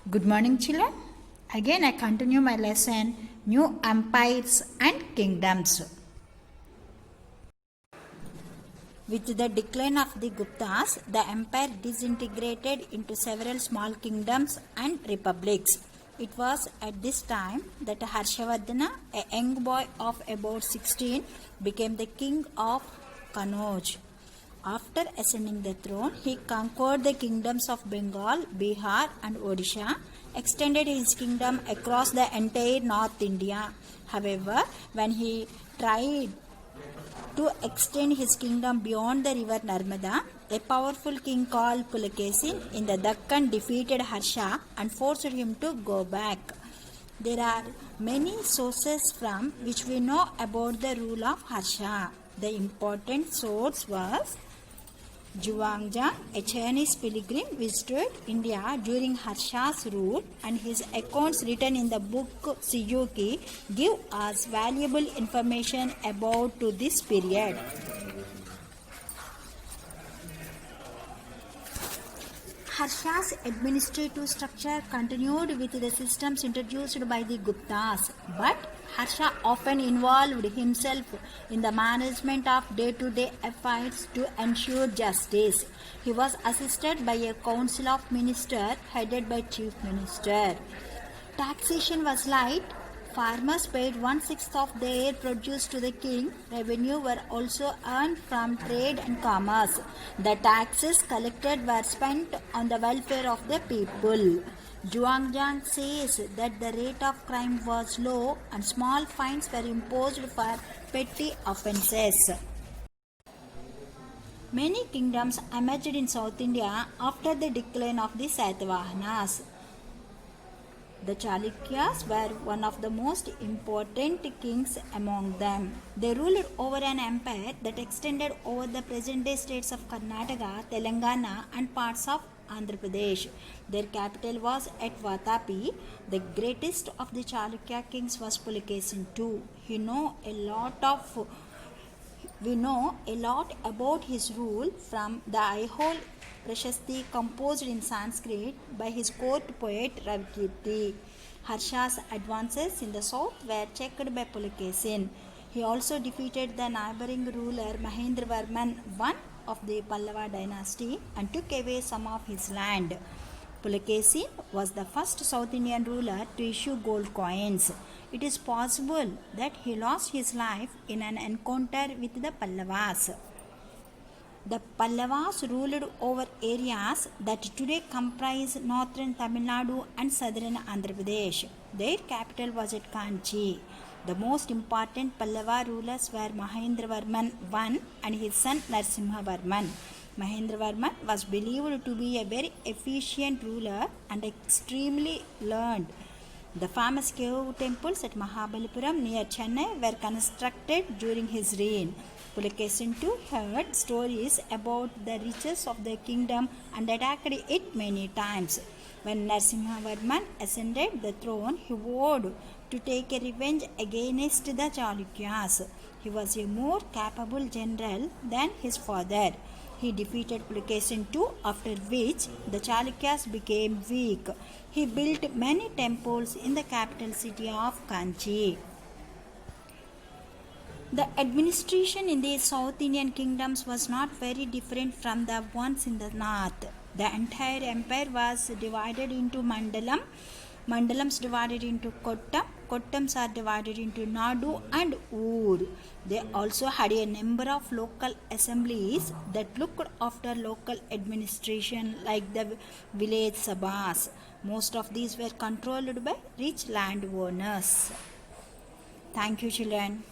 Good morning, children. Again, I continue my lesson New Empires and Kingdoms. With the decline of the Guptas, the empire disintegrated into several small kingdoms and republics. It was at this time that Harshavardhana, a young boy of about 16, became the king of Kannauj. After ascending the throne, he conquered the kingdoms of Bengal, Bihar, and Odisha, extended his kingdom across the entire North India. However, when he tried to extend his kingdom beyond the river Narmada, a powerful king called Pulakesin in the Deccan defeated Harsha and forced him to go back. There are many sources from which we know about the rule of Harsha. The important source was Zhuangzhang, a Chinese pilgrim, visited India during Harsha's rule, and his accounts written in the book Siyuki give us valuable information about to this period. Harsha's administrative structure continued with the systems introduced by the Guptas, but Harsha often involved himself in the management of day-to-day affairs to ensure justice. He was assisted by a council of ministers headed by chief minister. Taxation was light. Farmers paid 1/6 of their produce to the king. Revenue were also earned from trade and commerce. The taxes collected were spent on the welfare of the people. Zhuangzhang says that the rate of crime was low and small fines were imposed for petty offences. Many kingdoms emerged in South India after the decline of the Satavahanas. The Chalukyas were one of the most important kings among them. They ruled over an empire that extended over the present-day states of Karnataka, Telangana, and parts of Andhra Pradesh. Their capital was at Vatapi. The greatest of the Chalukya kings was Pulakesin II. We know a lot about his rule from the Aihole Prashasti composed in Sanskrit by his court poet Ravikirti. Harsha's advances in the south were checked by Pulakesin. He also defeated the neighboring ruler Mahendravarman I of the Pallava dynasty and took away some of his land. Pulakesin was the first South Indian ruler to issue gold coins. It is possible that he lost his life in an encounter with the Pallavas. The Pallavas ruled over areas that today comprise northern Tamil Nadu and southern Andhra Pradesh. Their capital was at Kanchi. The most important Pallava rulers were Mahendravarman I and his son Narasimhavarman. Mahendravarman was believed to be a very efficient ruler and extremely learned. The famous cave temples at Mahabalipuram near Chennai were constructed during his reign. Pulakesin II heard stories about the riches of the kingdom and attacked it many times. When Narasimhavarman ascended the throne, he vowed to take a revenge against the Chalukyas. He was a more capable general than his father. He defeated Pulakesin II, after which the Chalukyas became weak. He built many temples in the capital city of Kanchi. The administration in the South Indian kingdoms was not very different from the ones in the north. The entire empire was divided into mandalams divided into kottams are divided into Nadu and Ur. They also had a number of local assemblies that looked after local administration like the village sabhas. Most of these were controlled by rich landowners. Thank you, children.